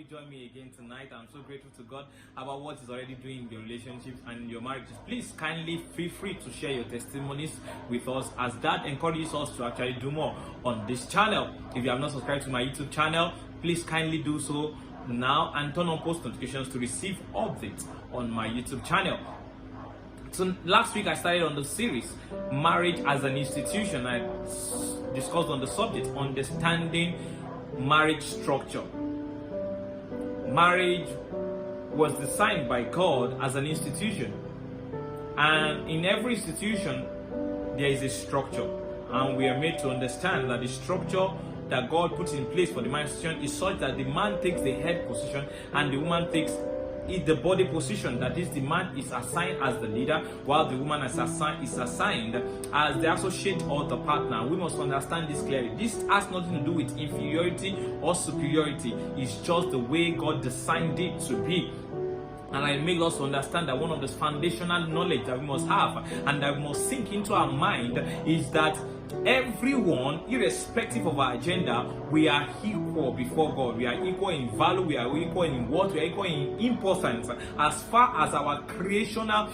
you join me again tonight. I'm so grateful to God about what He's already doing in your relationships and in your marriages. Please kindly feel free to share your testimonies with us, as that encourages us to actually do more on this channel. If you have not subscribed to my YouTube channel, please kindly do so now and turn on post notifications to receive updates on my YouTube channel. So last week I started on the series Marriage as an Institution. I discussed on the subject understanding marriage structure. Marriage was designed by God as an institution, and in every institution there is a structure, and we are made to understand that the structure that God puts in place for the marriage institution is such that the man takes the head position and the woman takes the body position. That is, the man is assigned as the leader while the woman is assigned as the associate or the partner. We must understand this clearly. This has nothing to do with inferiority or superiority. It's just the way God designed it to be. And I make us understand that one of the foundational knowledge that we must have and that we must sink into our mind is that everyone, irrespective of our agenda, we are equal before God. We are equal in value, we are equal in worth, we are equal in importance as far as our creational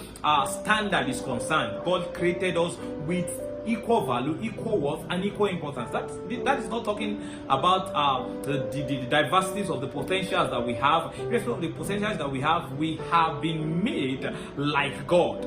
standard is concerned. God created us with equal value, equal worth, and equal importance. That is not talking about the diversities of the potentials that we have. Irrespective of the potentials that we have been made like God.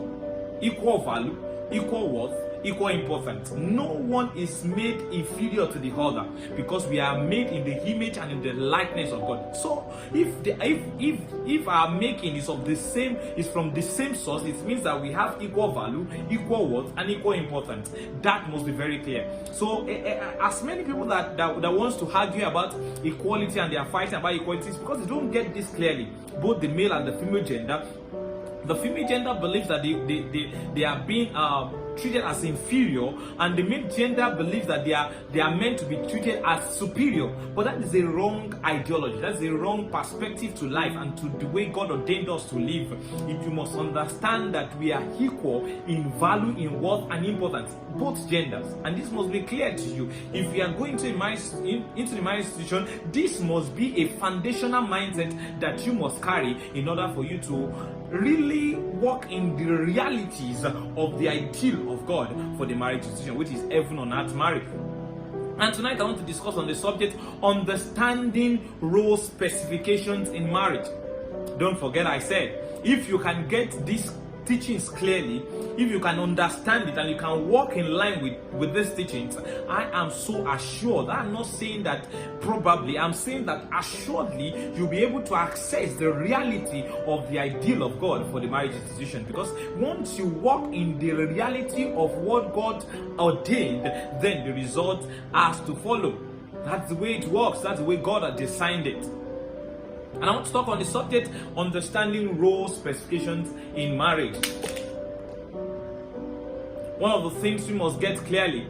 Equal value, equal worth, equal importance. No one is made inferior to the other, because we are made in the image and in the likeness of God. So if our making is from the same source, it means that we have equal value, equal worth, and equal importance. That must be very clear. So as many people that wants to argue about equality and they are fighting about equality, is because they don't get this clearly. Both the male and the female gender. The female gender believes that they are being treated as inferior, and the male gender believes that they are meant to be treated as superior. But that is a wrong ideology. That's a wrong perspective to life and to the way God ordained us to live. You must understand that we are equal in value, in worth, and importance, both genders, and this must be clear to you. If we are going into the marriage institution, this must be a foundational mindset that you must carry in order for you to really walk in the realities of the ideal of God for the marriage institution, which is heaven on earth marriage. And tonight I want to discuss on the subject understanding role specifications in marriage. Don't forget, I said, if you can get these teachings clearly, if you can understand it and you can walk in line with these teachings, I am so assured. I'm not saying that probably, I'm saying that assuredly you'll be able to access the reality of the ideal of God for the marriage institution. Because once you walk in the reality of what God ordained, then the result has to follow. That's the way it works. That's the way God has designed it. And I want to talk on the subject understanding role specifications in marriage. One of the things we must get clearly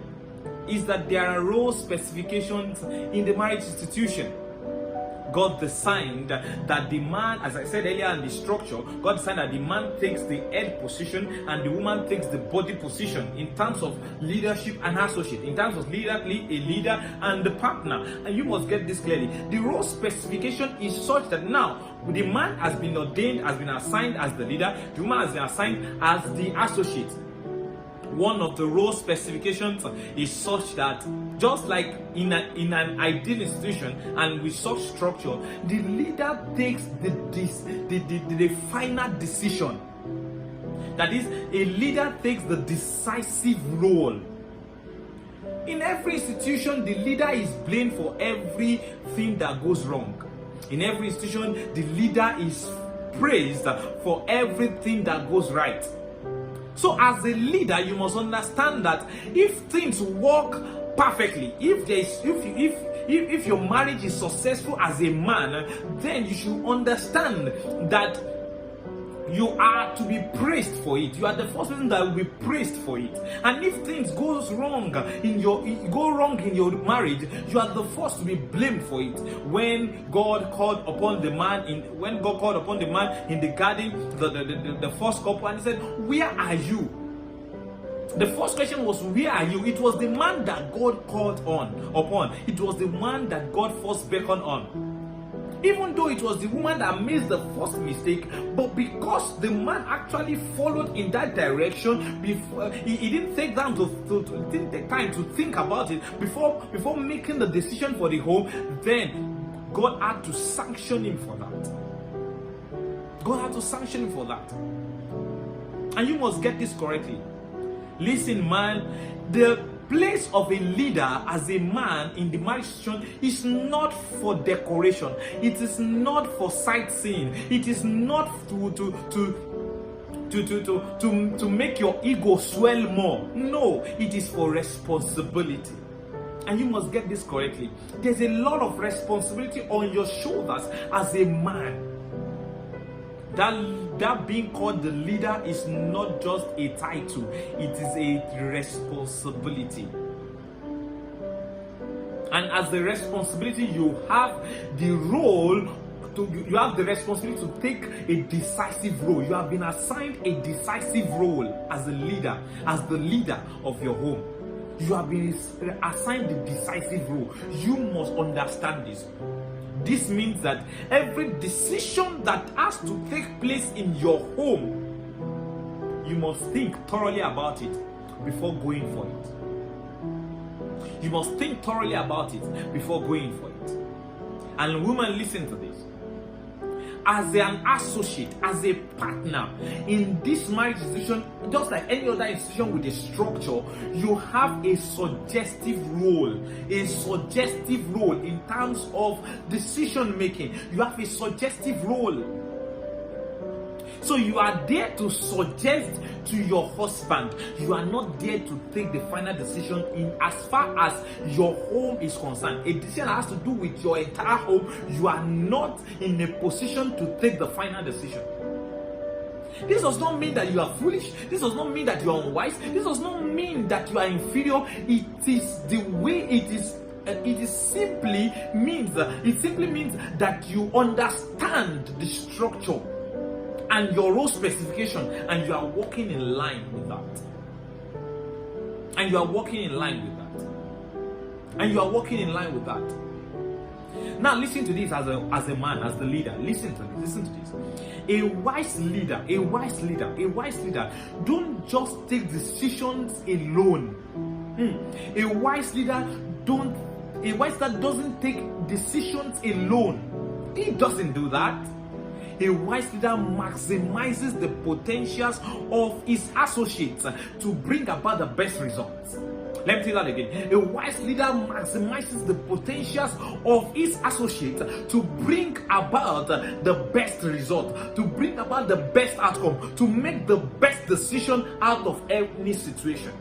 is that there are role specifications in the marriage institution. God designed that the man, as I said earlier in the structure, God designed that the man takes the head position and the woman takes the body position in terms of leadership and associate, in terms of a leader and the partner. And you must get this clearly. The role specification is such that now the man has been ordained, has been assigned as the leader, the woman has been assigned as the associate. One of the role specifications is such that, just like in an ideal institution and with such structure, the leader takes the final decision. That is, a leader takes the decisive role. In every institution, the leader is blamed for everything that goes wrong. In every institution, the leader is praised for everything that goes right. So as a leader, you must understand that if things work perfectly, if your marriage is successful as a man, then you should understand that you are to be praised for it. You are the first person that will be praised for it. And if things go wrong in your marriage, you are the first to be blamed for it. When God called upon the man in the garden, the first couple, and he said, "Where are you?" The first question was, "Where are you?" It was the man that God called upon. It was the man that God first beckoned on. Even though it was the woman that made the first mistake, but because the man actually followed in that direction, before he didn't take time to think about it before making the decision for the home, then God had to sanction him for that. God had to sanction him for that. And you must get this correctly. Listen, man, the place of a leader as a man in the marriage situation is not for decoration. It is not for sightseeing. It is not to make your ego swell more. No, it is for responsibility. And you must get this correctly. There's a lot of responsibility on your shoulders as a man. That being called the leader is not just a title, it is a responsibility. And as the responsibility, you have the role you have the responsibility to take a decisive role. You have been assigned a decisive role as a leader, as the leader of your home. You have been assigned the decisive role. You must understand this. This means that every decision that has to take place in your home, you must think thoroughly about it before going for it. You must think thoroughly about it before going for it. And women, listen to this. As an associate, as a partner in this marriage institution, just like any other institution with a structure, you have a suggestive role in terms of decision making. You have a suggestive role. So you are there to suggest to your husband. You are not there to take the final decision in as far as your home is concerned. A decision that has to do with your entire home, you are not in a position to take the final decision. This does not mean that you are foolish. This does not mean that you are unwise. This does not mean that you are inferior. It is the way it is. It simply means that you understand the structure and your role specification, and you are walking in line with that. And you are walking in line with that. And you are walking in line with that. Now listen to this as a man, as the leader. Listen to this. A wise leader don't just take decisions alone. A wise leader doesn't take decisions alone. He doesn't do that. A wise leader maximizes the potentials of his associates to bring about the best results. Let me say that again. A wise leader maximizes the potentials of his associates to bring about the best result, to bring about the best outcome, to make the best decision out of any situation.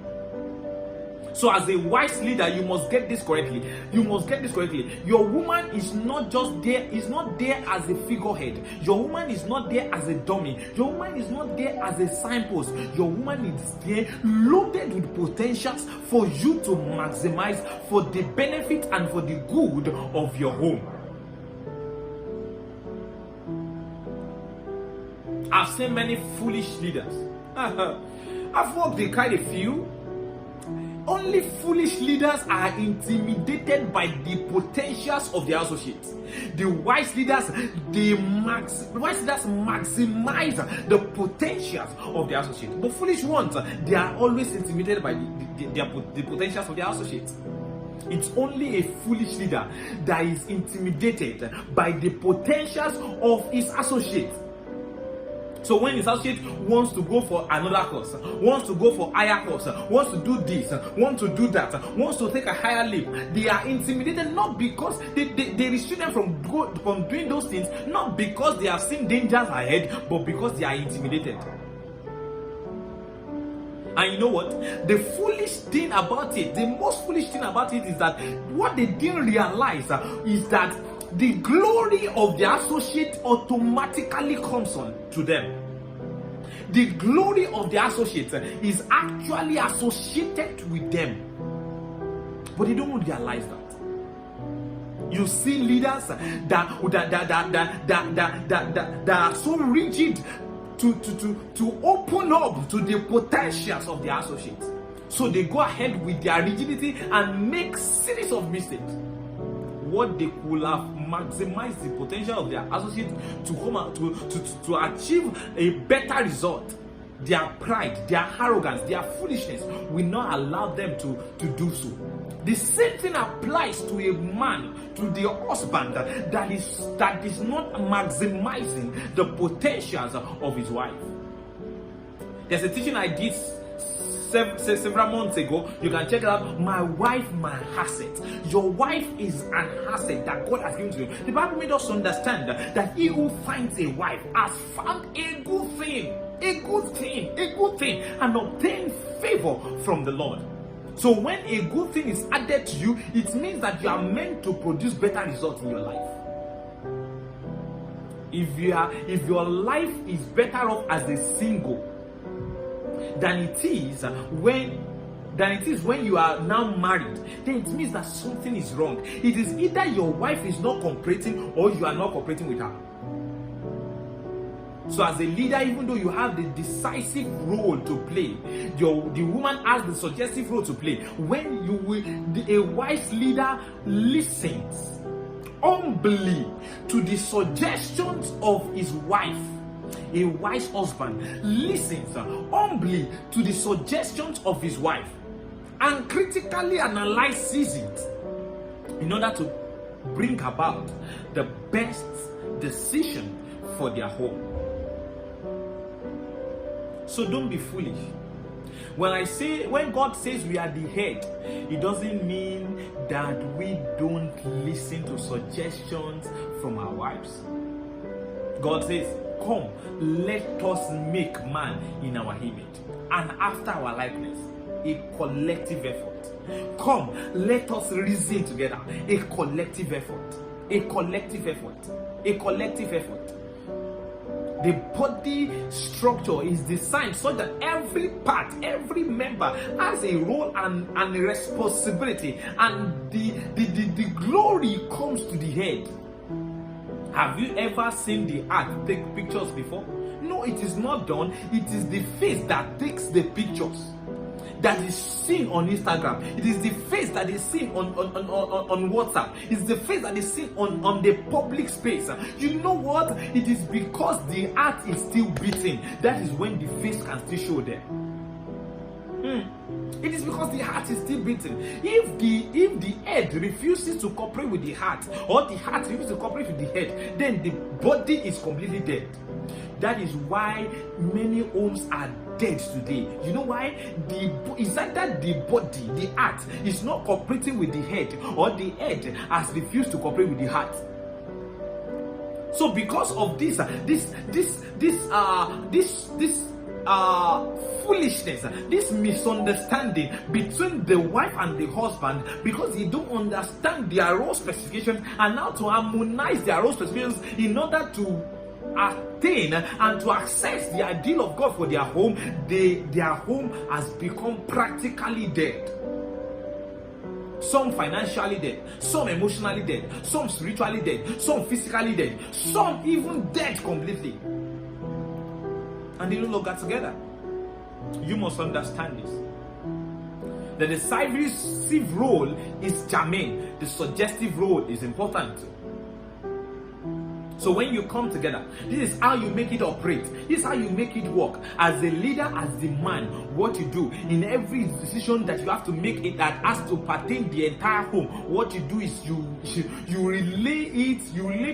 So as a wise leader, you must get this correctly. Your woman is not just there, is not there as a figurehead. Your woman is not there as a dummy. Your woman is not there as a signpost. Your woman is there loaded with potentials for you to maximize for the benefit and for the good of your home. I've seen many foolish leaders. I've worked with quite a few. Only foolish leaders are intimidated by the potentials of their associates. The wise leaders, maximize the potentials of their associates. But foolish ones, they are always intimidated by the potentials of their associates. It's only a foolish leader that is intimidated by the potentials of his associates. So when his associate wants to go for another course, wants to go for higher course, wants to do this, wants to do that, wants to take a higher leap, they are intimidated not because they restrict them from doing those things, not because they have seen dangers ahead, but because they are intimidated. And you know what? The foolish thing about it, the most foolish thing about it is that what they didn't realize is that the glory of the associate automatically comes on to them. The glory of the associate is actually associated with them, but they don't realize that. You see leaders that are so rigid to open up to the potentials of their associates, so they go ahead with their rigidity and make series of mistakes. what they could have maximized the potential of their associate to come out to achieve a better result. Their pride, their arrogance, their foolishness will not allow them to do so. The same thing applies to a man, to the husband that is not maximizing the potentials of his wife. There's a teaching I did several months ago. You can check it out. My wife, my asset. Your wife is an asset that God has given to you. The Bible made us understand that he who finds a wife has found a good thing, and obtained favor from the Lord. So when a good thing is added to you, it means that you are meant to produce better results in your life. If your life is better off as a single than it is when you are now married, then it means that something is wrong. It is either your wife is not cooperating or you are not cooperating with her. So as a leader, even though you have the decisive role to play, the woman has the suggestive role to play. When a wise leader listens humbly to the suggestions of his wife, a wise husband listens humbly to the suggestions of his wife and critically analyzes it in order to bring about the best decision for their home. So don't be foolish. When God says we are the head, it doesn't mean that we don't listen to suggestions from our wives. God says, come, let us make man in our image and after our likeness. A collective effort. Come, let us reason together. A collective effort. A collective effort. A collective effort. The body structure is designed so that every part, every member has a role and a responsibility, and the glory comes to the head. Have you ever seen the art take pictures before? No, it is not done. It is the face that takes the pictures that is seen on Instagram. It is the face that is seen on WhatsApp. It's the face that is seen on the public space. You know what? It is because the art is still beating. That is when the face can still show there. It is because the heart is still beating. If the head refuses to cooperate with the heart, or the heart refuses to cooperate with the head, then the body is completely dead. That is why many homes are dead today. You know why? It's either the body, the heart, is not cooperating with the head, or the head has refused to cooperate with the heart. So because of this foolishness, this misunderstanding between the wife and the husband, because they don't understand their role specifications and how to harmonize their role specifications in order to attain and to access the ideal of God for their home, their home has become practically dead. Some financially dead, some emotionally dead, some spiritually dead, some physically dead, some even dead completely. And they no longer together. You must understand this. The decisive role is germane. The suggestive role is important. So when you come together, this is how you make it operate. This is how you make it work. As a leader, as the man, what you do in every decision that you have to make it that has to pertain the entire home, what you do is you relay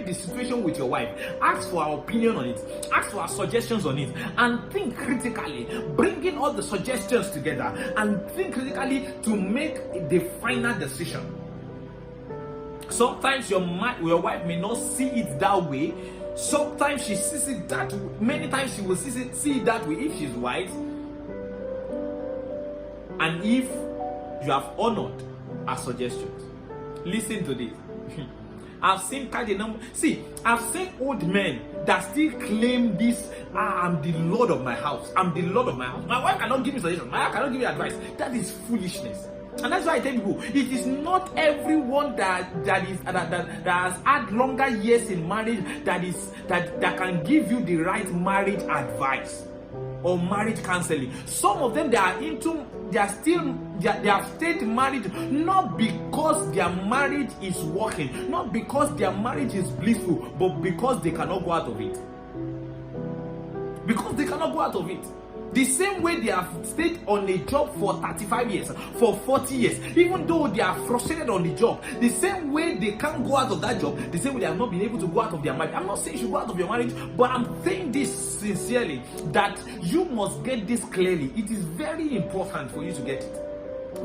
the situation with your wife. Ask for our opinion on it. Ask for our suggestions on it. And think critically. Bring in all the suggestions together and think critically to make the final decision. Sometimes your wife may not see it that way. Sometimes she sees it that way. Many times she will see it that way if she's wise. And if you have honored her suggestions. Listen to this. I've seen I've seen old men that still claim this. I'm the Lord of my house. I'm the Lord of my house. My wife cannot give me suggestions. My wife cannot give me advice. That is foolishness. And that's why I tell people, it is not everyone that has had longer years in marriage that can give you the right marriage advice. or marriage counseling. Some of them, they have stayed married not because their marriage is working, not because their marriage is blissful, but because they cannot go out of it. Because they cannot go out of it. The same way they have stayed on a job for 35 years, for 40 years, even though they are frustrated on the job, the same way they can't go out of that job, the same way they have not been able to go out of their marriage. I'm not saying you should go out of your marriage, but I'm saying this sincerely, that you must get this clearly. It is very important for you to get it.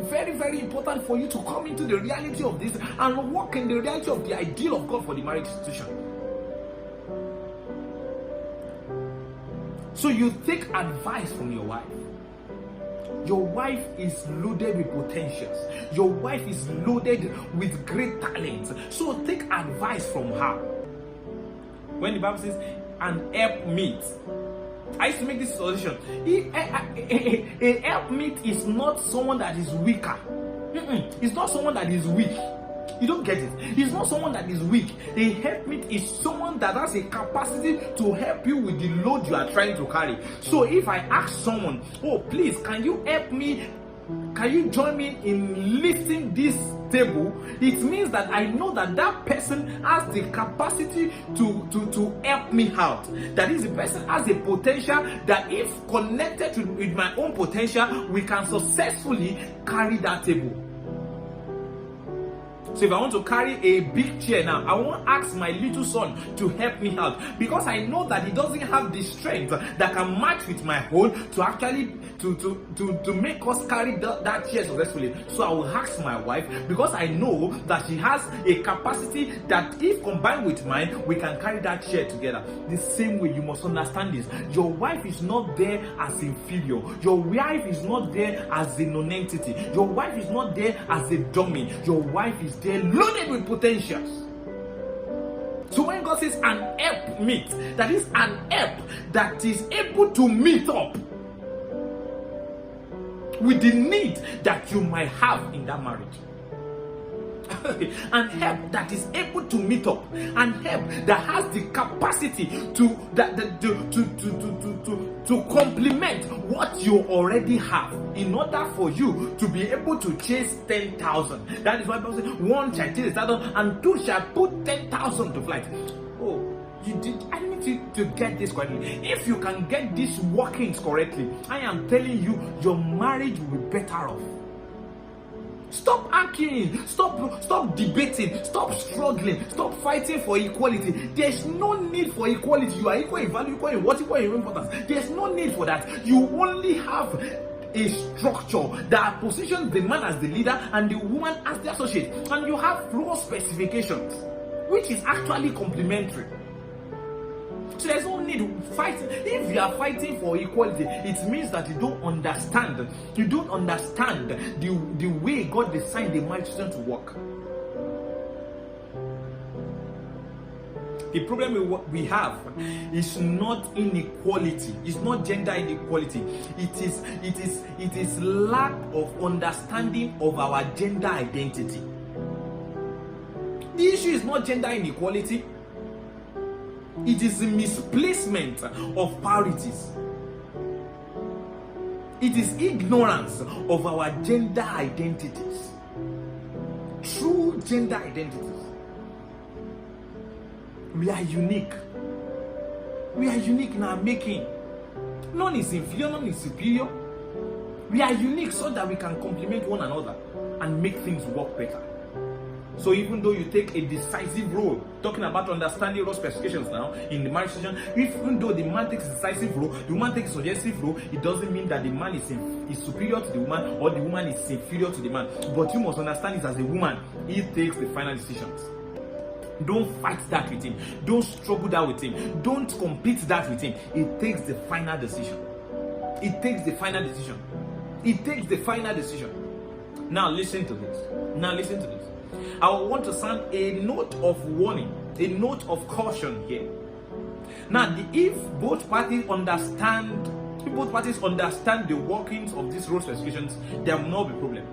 Very, very important for you to come into the reality of this and walk in the reality of the ideal of God for the marriage institution. So you take advice from your wife. Your wife is loaded with potentials. Your wife is loaded with great talents. So take advice from her. When the Bible says, an helpmeet, I used to make this solution. A helpmeet is not someone that is weaker. It's not someone that is weak. You don't get it. It's not someone that is weak. A helpmeet is someone that has a capacity to help you with the load you are trying to carry. So if I ask someone, oh please, can you help me? Can you join me in lifting this table? It means that I know that that person has the capacity to help me out. That is, the person has a potential that if connected with my own potential, we can successfully carry that table. So if I want to carry a big chair now, I won't ask my little son to help me out, because I know that he doesn't have the strength that can match with my whole to actually to make us carry that chair successfully. So I will ask my wife, because I know that she has a capacity that if combined with mine, we can carry that chair together. The same way, you must understand this. Your wife is not there as inferior. Your wife is not there as a non-entity. Your wife is not there as a dummy. Your wife is there loaded with potentials. So when God says an help meet, that is an help that is able to meet up with the need that you might have in that marriage. And help that is able to meet up, and help that has the capacity to complement what you already have, in order for you to be able to chase 10,000. That is why Bible says, one shall chase 1,000 and two shall put 10,000 to flight. Oh, you did. I need you to get this correctly. If you can get these workings correctly, I am telling you, your marriage will be better off. Stop arguing, stop debating, stop struggling, stop fighting for equality. There's no need for equality. You are equal in value, equal in what, equal in importance. There's no need for that. You only have a structure that positions the man as the leader and the woman as the associate, and you have role specifications, which is actually complementary. So there's no need to fight. If you are fighting for equality, it means that you don't understand. You don't understand the way God designed the marriage system to work. The problem we have is not inequality. It's not gender inequality. It is lack of understanding of our gender identity. The issue is not gender inequality. It is the misplacement of priorities. It is ignorance of our gender identities. True gender identities. We are unique. We are unique in our making. None is inferior, none is superior. We are unique so that we can complement one another and make things work better. So even though you take a decisive role, talking about understanding role specifications now in the marriage situation, even though the man takes a decisive role, the woman takes a suggestive role, it doesn't mean that the man is superior to the woman or the woman is inferior to the man. But you must understand it as a woman, he takes the final decisions. Don't fight that with him. Don't struggle that with him. Don't compete that with him. He takes the final decision. He takes the final decision. He takes the final decision. Now listen to this. I want to sound a note of warning, a note of caution here. Now, if both parties understand the workings of these role specifications, there will not be problem.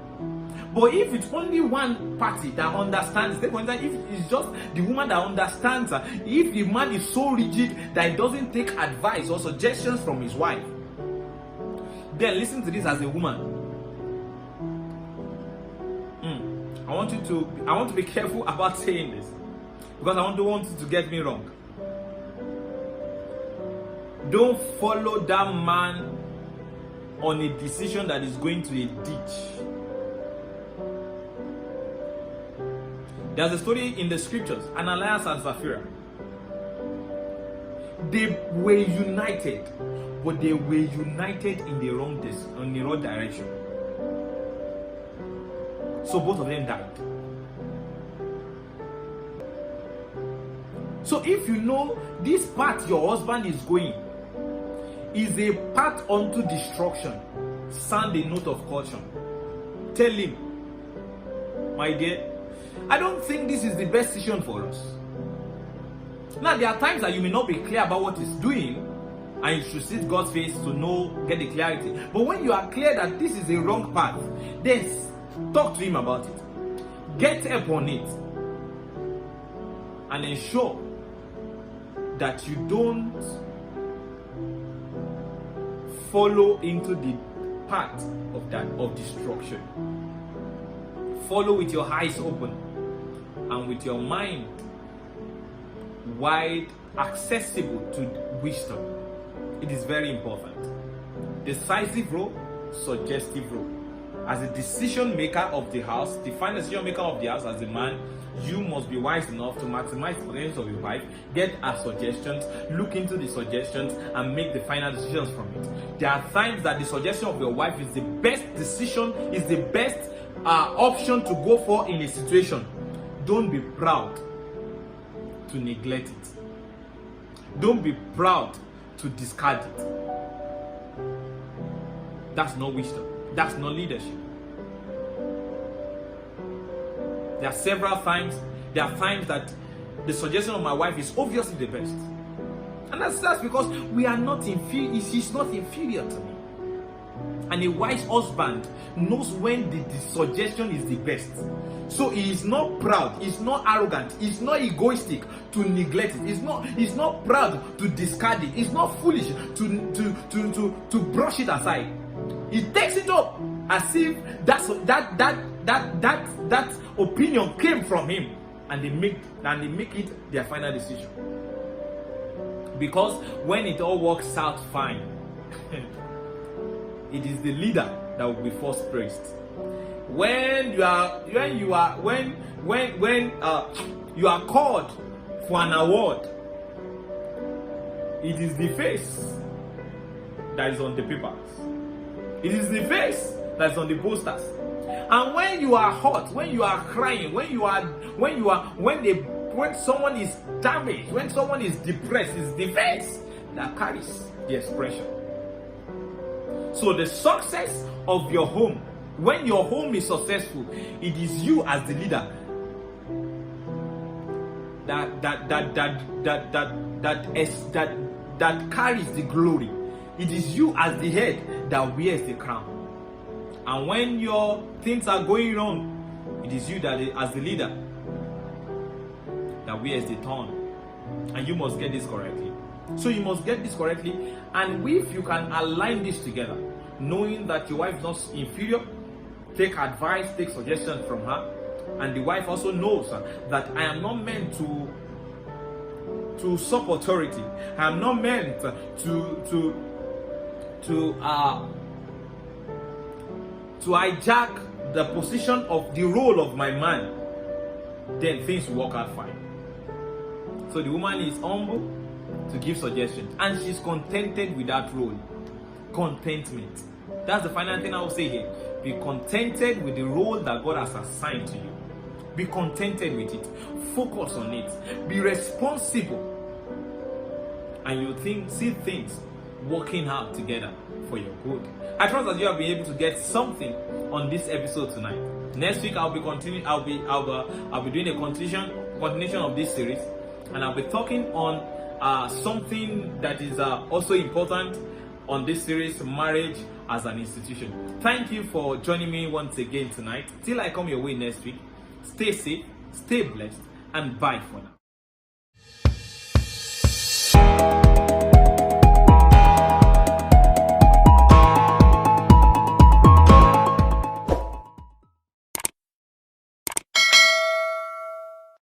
But if it's only one party that understands, if it's just the woman that understands, if the man is so rigid that he doesn't take advice or suggestions from his wife, Then listen to this as a woman. I want to be careful about saying this, because I don't want you to get me wrong. Don't follow that man on a decision that is going to a ditch. There's a story in the scriptures, Ananias and Sapphira. They were united, but they were united in the wrong direction. So both of them died. So if you know this path your husband is going is a path unto destruction, sound a note of caution. Tell him, my dear, I don't think this is the best decision for us. Now, there are times that you may not be clear about what he's doing, and you should see God's face to get the clarity. But when you are clear that this is a wrong path, then talk to him about it. Get help on it. And ensure that you don't follow into the path of destruction. Follow with your eyes open and with your mind wide, accessible to wisdom. It is very important. Decisive role, suggestive role. As a decision maker of the house, the final decision maker of the house, as a man, you must be wise enough to maximize the potential of your wife, get her suggestions, look into the suggestions, and make the final decisions from it. There are times that the suggestion of your wife is the best decision, is the best option to go for in a situation. Don't be proud to neglect it. Don't be proud to discard it. That's not wisdom. That's not leadership. There are times that the suggestion of my wife is obviously the best. And that's because we are not inferior. She's not inferior to me. And a wise husband knows when the suggestion is the best. So he is not proud, he's not arrogant, he's not egoistic to neglect it. He's not proud to discard it. He's not foolish to brush it aside. He takes it up as if that opinion came from him, and they make it their final decision. Because when it all works out fine, it is the leader that will be first praised. When you are called for an award, it is the face that is on the papers. It is the face that is on the posters. And when you are hurt, when you are crying, when someone is damaged, when someone is depressed, it's the face that carries the expression. So the success of your home, when your home is successful, it is you as the leader that carries the glory. It is you as the head that wears the crown. And when your things are going wrong, it is you that as the leader that wears the thorn. And you must get this correctly. So you must get this correctly, and if you can align this together, knowing that your wife is not inferior, take advice, take suggestions from her, and the wife also knows that I am not meant to usurp authority. I am not meant to hijack the position of the role of my man. Then things will work out fine. So the woman is humble to give suggestions, and she's contented with that role. Contentment. That's the final thing I will say here. Be contented with the role that God has assigned to you. Be contented with it. Focus on it. Be responsible. And you'll see things working out together for your good. I trust that you have been able to get something on this episode tonight. Next week I'll be continuing. I'll be doing a continuation of this series, and I'll be talking on something that is also important on this series: marriage as an institution. Thank you for joining me once again tonight. Till I come your way next week, stay safe, stay blessed, and bye for now.